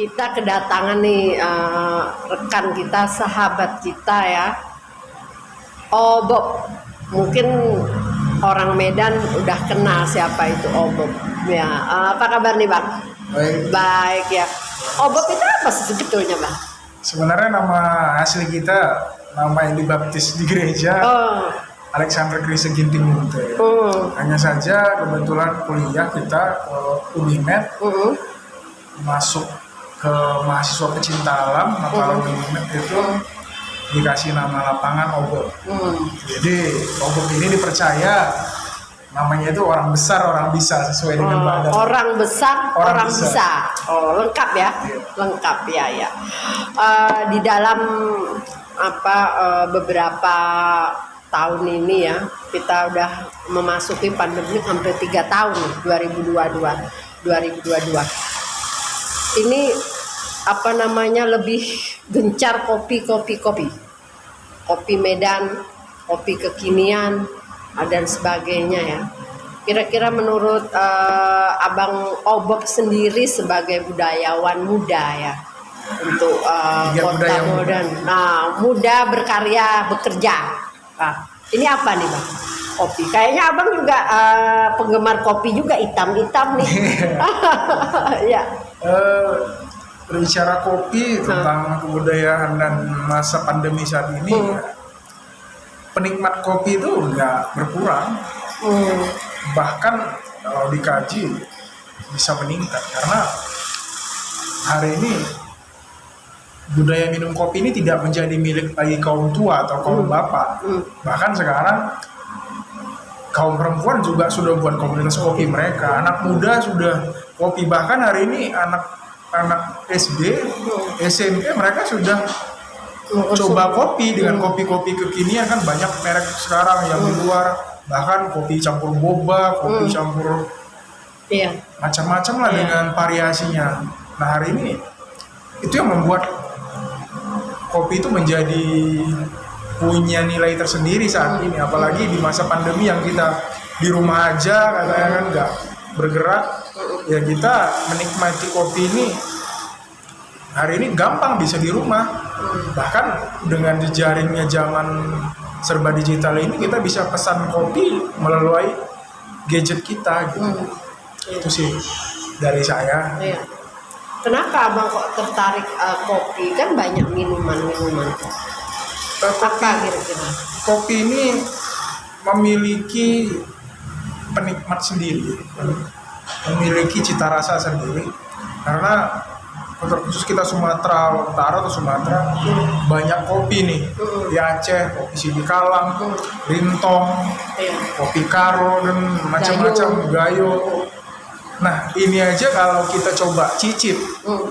kita kedatangan nih rekan kita, sahabat kita ya. Oh Bob, mungkin orang Medan udah kenal siapa itu Bob. Ya, apa kabar nih Bang? Baik. Baik ya. Bob itu apa sih sebetulnya Bang? Sebenarnya nama asli kita, nama yang dibaptis di gereja, Alexander Christian Ginting Munte. Hanya saja kebetulan kuliah kita Unimed, masuk ke mahasiswa pecinta alam, maka Unimed itu dikasih nama lapangan Obob. Jadi Obob ini dipercaya namanya itu orang besar, orang bisa, sesuai dengan badan. Orang besar, orang bisa. Oh, lengkap ya, lengkap ya ya. Di dalam beberapa tahun ini ya, kita udah memasuki pandemi hampir 3 tahun, 2022. Ini lebih gencar kopi Medan, kopi kekinian dan sebagainya ya. Kira-kira menurut Abang Obob sendiri sebagai budayawan muda ya untuk kota modern, muda berkarya bekerja. Nah, ini apa nih Bang? Kopi. Kayaknya Abang juga penggemar kopi juga, hitam-hitam nih. Ya. Berbicara kopi tentang kebudayaan dan masa pandemi saat ini, penikmat kopi itu nggak berkurang, bahkan kalau dikaji bisa meningkat, karena hari ini budaya minum kopi ini tidak menjadi milik lagi kaum tua atau kaum bapak, bahkan sekarang kaum perempuan juga sudah buat komunitas kopi mereka, anak muda sudah kopi, bahkan hari ini anak SD, SMP mereka sudah coba kopi dengan kopi-kopi kekinian, kan banyak merek sekarang yang di luar, bahkan kopi campur boba, kopi campur macam-macam lah dengan variasinya. Nah hari ini itu yang membuat kopi itu menjadi punya nilai tersendiri saat ini, apalagi di masa pandemi yang kita di rumah aja katanya kan nggak bergerak, ya kita menikmati kopi ini hari ini gampang bisa di rumah. Bahkan dengan jejaringnya zaman serba digital ini, kita bisa pesan kopi melalui gadget kita gitu. Itu sih dari saya. Iya. Kenapa Abang kok tertarik kopi? Kan banyak minuman-minuman. Apa kira-kira? Kopi ini memiliki penikmat sendiri, memiliki cita rasa sendiri, karena khusus kita Sumatera Utara atau Sumatera banyak kopi nih, di Aceh kopi Sidikalang, Rintong, kopi Karo dan macam-macam, Gayo. Nah ini aja kalau kita coba cicip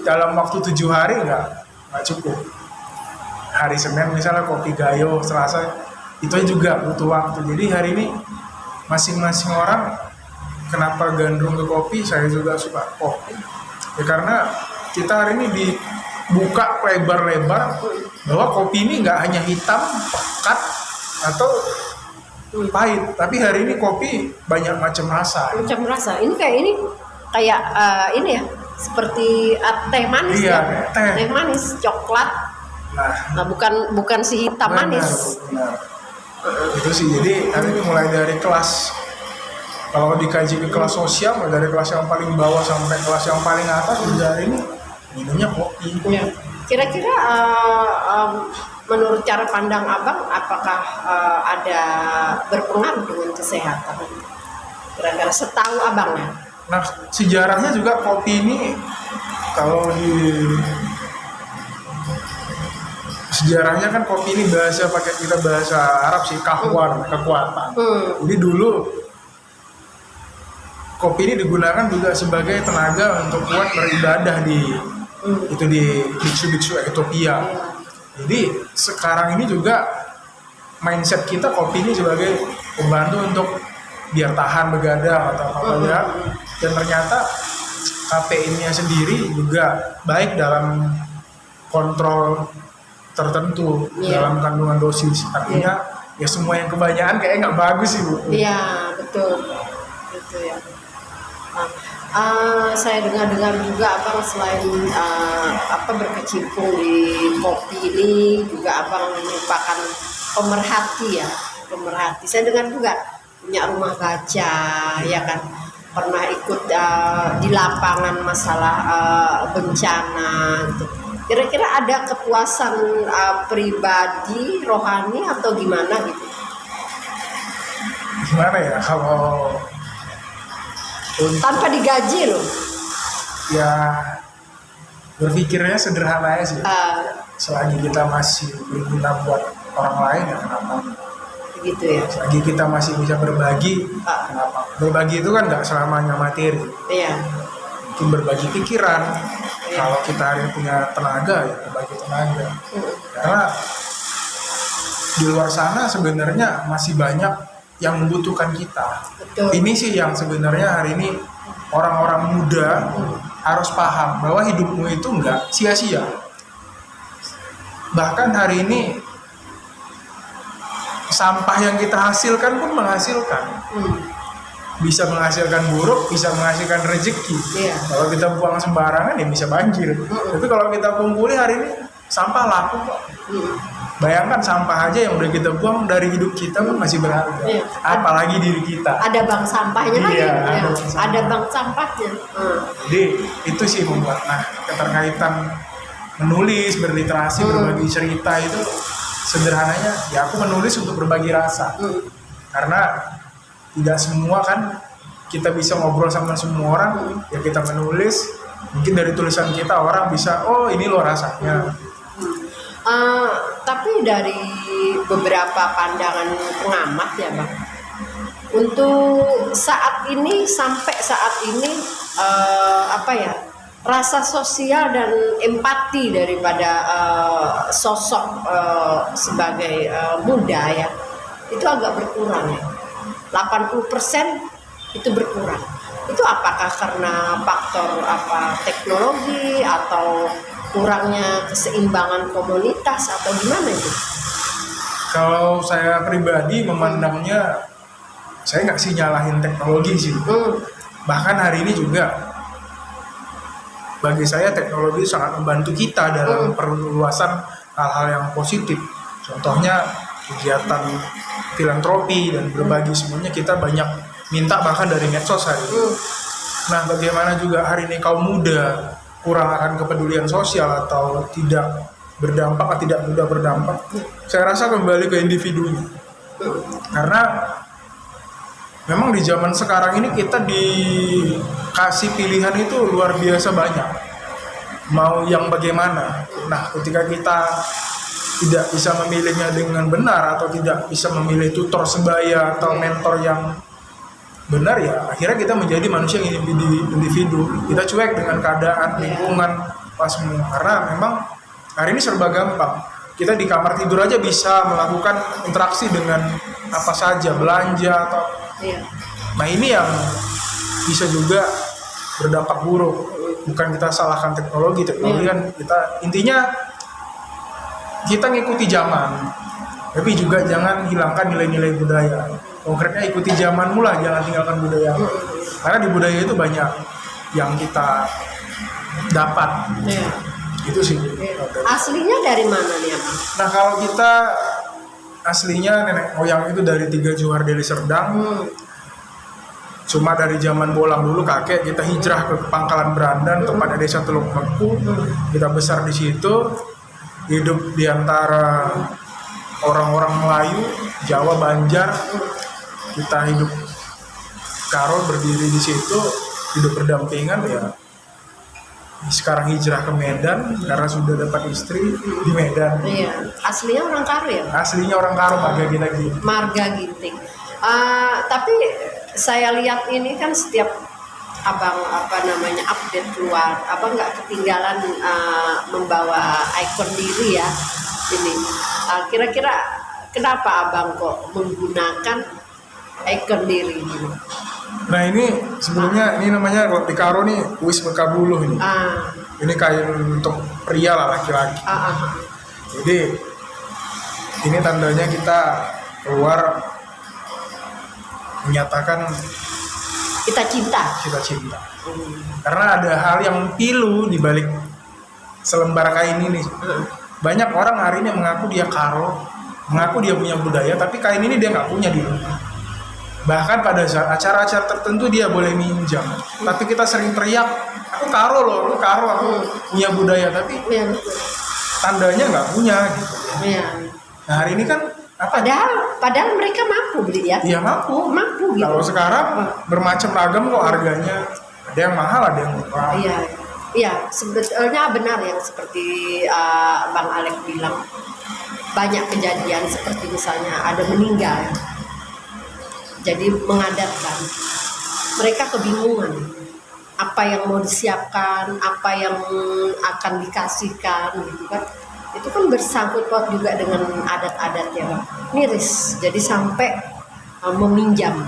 dalam waktu 7 hari nggak cukup. Hari Senin misalnya kopi Gayo, Selasa itu juga butuh waktu. Jadi hari ini masing-masing orang kenapa gandrung ke kopi, saya juga suka kopi ya, karena kita hari ini dibuka lebar-lebar bahwa kopi ini nggak hanya hitam, pekat, atau pahit, tapi hari ini kopi banyak macam rasa. Macam rasa. Ini kayak ini ya, seperti teh manis ya. Teh manis, coklat. Nah, bukan si hitam manis. Benar. Itu sih. Jadi hari ini mulai dari kelas, kalau dikaji ke kelas sosial, dari kelas yang paling bawah sampai kelas yang paling atas, udah hari ini minumnya kopi. Ya. Kira-kira menurut cara pandang Abang, apakah ada berpengaruh dengan kesehatan? Kira-kira setahu Abang ya? Nah, sejarahnya juga kopi ini, kalau di sejarahnya kan kopi ini pakai kita bahasa Arab sih, kahwar, kekuatan. Jadi dulu kopi ini digunakan juga sebagai tenaga untuk kuat beribadah di biksu-biksu Ethiopia. Jadi sekarang ini juga mindset kita kopi ini sebagai pembantu untuk biar tahan begadang atau apa ya. Dan ternyata kafeinnya sendiri juga baik dalam kontrol tertentu dalam kandungan dosis. Artinya ya semua yang kebanyakan kayaknya nggak bagus sih Bu. Iya betul ya. Saya dengar-dengar juga abang selain berkecimpung di kopi ini juga abang merupakan pemerhati ya, pemerhati. Saya dengar juga punya rumah baca ya kan, pernah ikut di lapangan masalah bencana gitu. Kira-kira ada kepuasan pribadi rohani atau gimana gitu? Gimana ya kalau Tanpa digaji loh. ya berpikirnya sederhana aja sih. Ah, Selagi kita masih berguna buat orang lain ya kenapa? gitu ya. Selagi kita masih bisa berbagi, kenapa? Berbagi itu kan nggak selamanya materi. Iya. Mungkin berbagi pikiran. Iya. Kalau kita hari ini punya tenaga ya berbagi tenaga. Karena di luar sana sebenarnya masih banyak yang membutuhkan kita. Betul. Ini sih yang sebenarnya hari ini orang-orang muda harus paham bahwa hidupmu itu nggak sia-sia. Bahkan hari ini sampah yang kita hasilkan pun menghasilkan. Bisa menghasilkan buruk, bisa menghasilkan rezeki. Iya. Kalau kita buang sembarangan ya bisa banjir. Tapi kalau kita kumpuli hari ini sampah laku kok. Bayangkan sampah aja yang udah kita buang dari hidup kita pun masih berharga. Iya. Apalagi diri kita. Ada bank sampahnya lagi. Iya, Ya. ada bank sampah. Ada bank sampahnya. Jadi itu sih membuat keterkaitan menulis, berliterasi, berbagi cerita itu sederhananya ya aku menulis untuk berbagi rasa. Karena tidak semua kan kita bisa ngobrol sama semua orang, ya kita menulis, mungkin dari tulisan kita orang bisa, oh ini loh rasanya. Tapi dari beberapa pandangan pengamat ya bang, untuk saat ini sampai saat ini rasa sosial dan empati daripada sosok sebagai muda ya itu agak berkurang ya. 80% itu berkurang. Itu apakah karena faktor teknologi atau kurangnya keseimbangan komunitas atau gimana itu? Kalau saya pribadi memandangnya, saya nggak sih nyalahin teknologi sih. Bahkan hari ini juga bagi saya teknologi sangat membantu kita dalam perluasan hal-hal yang positif. Contohnya kegiatan filantropi dan berbagi semuanya kita banyak minta bahkan dari medsos hari ini. Nah, bagaimana juga hari ini kaum muda kurang akan kepedulian sosial atau tidak berdampak atau tidak mudah berdampak, saya rasa kembali ke individunya. Karena memang di zaman sekarang ini kita dikasih pilihan itu luar biasa banyak. Mau yang bagaimana? Nah, ketika kita tidak bisa memilihnya dengan benar atau tidak bisa memilih tutor sebaya atau mentor yang benar, ya akhirnya kita menjadi manusia yang individu. Kita cuek dengan keadaan, lingkungan, pas semua. Karena memang hari ini serba gampang. Kita di kamar tidur aja bisa melakukan interaksi dengan apa saja, belanja atau nah ini yang bisa juga berdampak buruk. Bukan kita salahkan teknologi kan kita intinya kita ngikuti zaman, tapi juga jangan hilangkan nilai-nilai budaya. Konkretnya ikuti zaman mula, jangan tinggalkan budaya. Karena di budaya itu banyak yang kita dapat. Itu sih. Aslinya dari mana nih Abang? Nah, kalau kita aslinya nenek moyang itu dari 3 Johar Deli Serdang. Cuma dari zaman bolang dulu kakek kita hijrah ke Pangkalan Berandan, tepatnya desa Teluk Meku. Kita besar di situ, hidup di antara orang-orang Melayu, Jawa, Banjar. Kita hidup karo berdiri di situ, hidup berdampingan ya. Sekarang hijrah ke Medan karena sudah dapat istri di Medan. Iya, aslinya orang Karo ya? Aslinya orang Karo, Marga Ginting. Tapi saya lihat ini kan setiap abang update keluar, abang nggak ketinggalan membawa ikon diri ya ini. Kira-kira kenapa abang kok menggunakan ikon diri ini? Nah ini sebelumnya ini namanya kalau di Karo nih wis bekabuluh ini. Ini kain untuk pria lah, laki-laki. Jadi ini tandanya kita keluar menyatakan Kita cinta. kita cinta. Karena ada hal yang pilu di balik selembar kain ini. Banyak orang hari ini mengaku dia karo, mengaku dia punya budaya, tapi kain ini dia nggak punya di rumah. Bahkan pada saat acara-acara tertentu dia boleh minjam. Tapi kita sering teriak, aku karo loh, aku karo, aku punya budaya, tapi Iya, betul. tandanya nggak punya gitu. Iya. Nah hari ini kan apa? Padahal mereka mampu beli ya. Iya mampu. Mampu gitu. Kalau sekarang bermacam ragam kok harganya. Ada yang mahal, ada yang murah. Iya, iya, sebetulnya benar yang seperti Bang Alex bilang, banyak kejadian seperti misalnya ada meninggal, jadi mengadatkan, mereka kebingungan apa yang mau disiapkan, apa yang akan dikasihkan gitu kan. Itu kan bersangkut paut juga dengan adat-adat yang miris, jadi sampai meminjam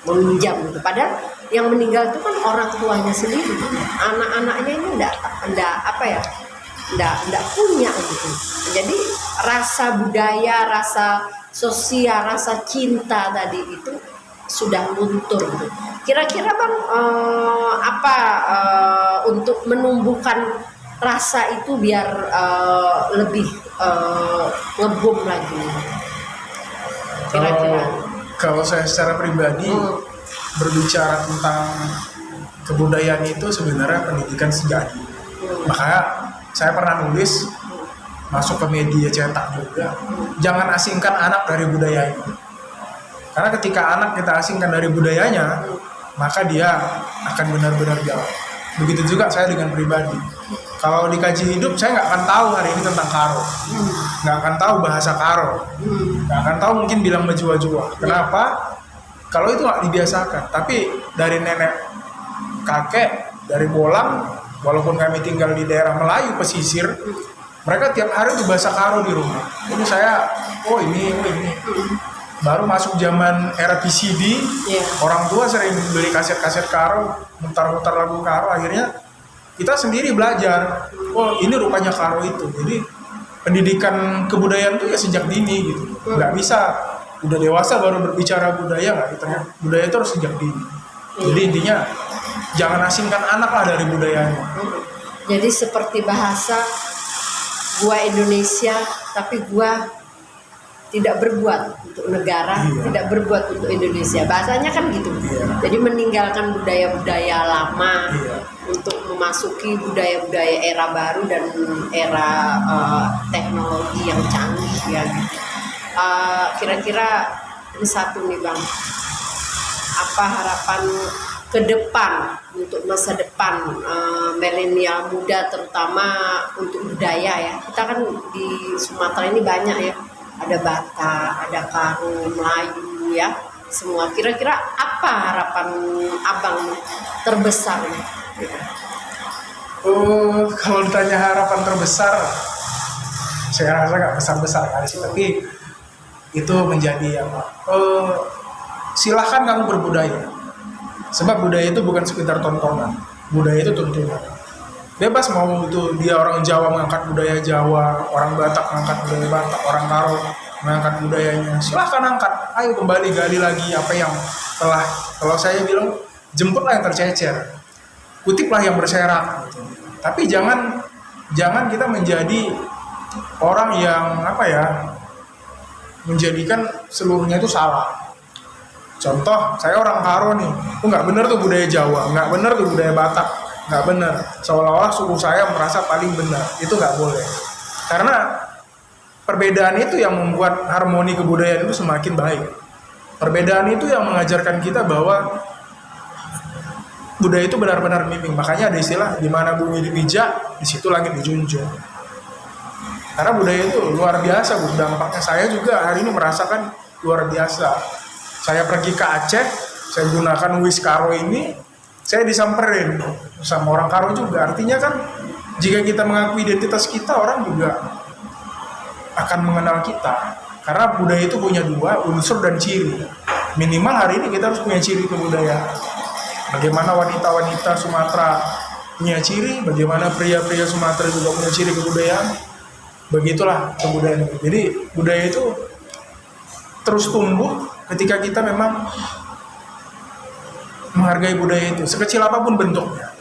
gitu. Padahal yang meninggal itu kan orang tuanya sendiri, anak-anaknya ini enggak punya gitu. Jadi rasa budaya, rasa sosial, rasa cinta tadi itu sudah luntur gitu. Kira-kira Bang untuk menumbuhkan rasa itu biar lebih ngebum lagi kira-kira? Kalau saya secara pribadi berbicara tentang kebudayaan itu sebenarnya pendidikan sejak dini. Makanya saya pernah nulis masuk ke media cetak juga, jangan asingkan anak dari budaya itu. Karena ketika anak kita asingkan dari budayanya, maka dia akan benar-benar jauh. Begitu juga saya dengan pribadi. Kalau dikaji hidup, saya nggak akan tahu hari ini tentang karo, nggak akan tahu bahasa karo, nggak akan tahu mungkin bilang bejua-jua. Kenapa? Kalau itu nggak dibiasakan. Tapi dari nenek, kakek, dari Bolang, walaupun kami tinggal di daerah Melayu pesisir, mereka tiap hari itu bahasa karo di rumah. Jadi saya, ini. Baru masuk zaman era PCD, orang tua sering beli kaset-kaset karo, mutar-mutar lagu karo, akhirnya kita sendiri belajar, ini rupanya karo itu. Jadi pendidikan kebudayaan itu ya sejak dini gitu, nggak bisa udah dewasa baru berbicara budaya, nggak gitu ya. Budaya itu harus sejak dini. Jadi intinya jangan asingkan anak lah dari budayanya. Jadi seperti bahasa gua Indonesia, tapi gua tidak berbuat untuk negara, tidak berbuat untuk Indonesia. Bahasanya kan gitu. Jadi meninggalkan budaya-budaya lama untuk memasuki budaya-budaya era baru dan era teknologi yang canggih ya. Kira-kira ini satu nih Bang, apa harapan ke depan untuk masa depan milenial muda, terutama untuk budaya ya. Kita kan di Sumatera ini banyak ya, ada Batak, ada Karo, Melayu ya, semua. Kira-kira apa harapan Abang terbesar nih? Kalau ditanya harapan terbesar, saya rasa nggak besar-besar kali sih, tapi itu menjadi apa? Silahkan kamu berbudaya, sebab budaya itu bukan sekedar tontonan, budaya itu tuntunan. Bebas mau itu dia orang Jawa mengangkat budaya Jawa, orang Batak mengangkat budaya Batak, orang Karo mengangkat budayanya. Silahkan angkat, ayo kembali gali lagi apa yang telah, kalau saya bilang jemputlah yang tercecer, kutiplah yang berserak. Gitu. Tapi jangan kita menjadi orang yang menjadikan seluruhnya itu salah. Contoh, saya orang Karo nih, nggak bener tuh budaya Jawa, nggak bener tuh budaya Batak, nggak bener. Seolah-olah suku saya merasa paling benar, itu nggak boleh. Karena perbedaan itu yang membuat harmoni kebudayaan itu semakin baik. Perbedaan itu yang mengajarkan kita bahwa budaya itu benar-benar bimbing. Makanya ada istilah di mana bumi dipijak, di situ langit dijunjung. Karena budaya itu luar biasa, Bu. Dampaknya saya juga hari ini merasakan luar biasa. Saya pergi ke Aceh, saya gunakan Wis Karo ini, saya disamperin sama orang Karo juga. Artinya kan jika kita mengakui identitas kita, orang juga akan mengenal kita. Karena budaya itu punya dua, unsur dan ciri. Minimal hari ini kita harus punya ciri kebudayaan. Bagaimana wanita-wanita Sumatera punya ciri, bagaimana pria-pria Sumatera juga punya ciri kebudayaan. Begitulah kebudayaan. Jadi budaya itu terus tumbuh ketika kita memang menghargai budaya itu, sekecil apapun bentuknya.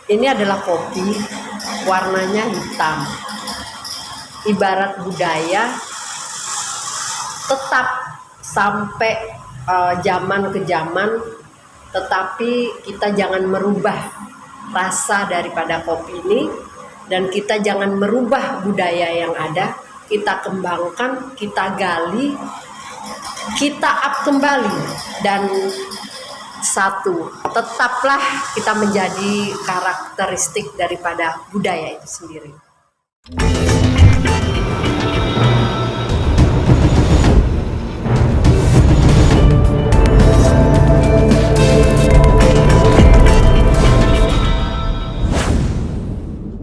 Ini adalah kopi, warnanya hitam. Ibarat budaya tetap sampai zaman ke zaman, tetapi kita jangan merubah rasa daripada kopi ini, dan kita jangan merubah budaya yang ada. Kita kembangkan, kita gali, kita up kembali, dan satu, tetaplah kita menjadi karakteristik daripada budaya itu sendiri.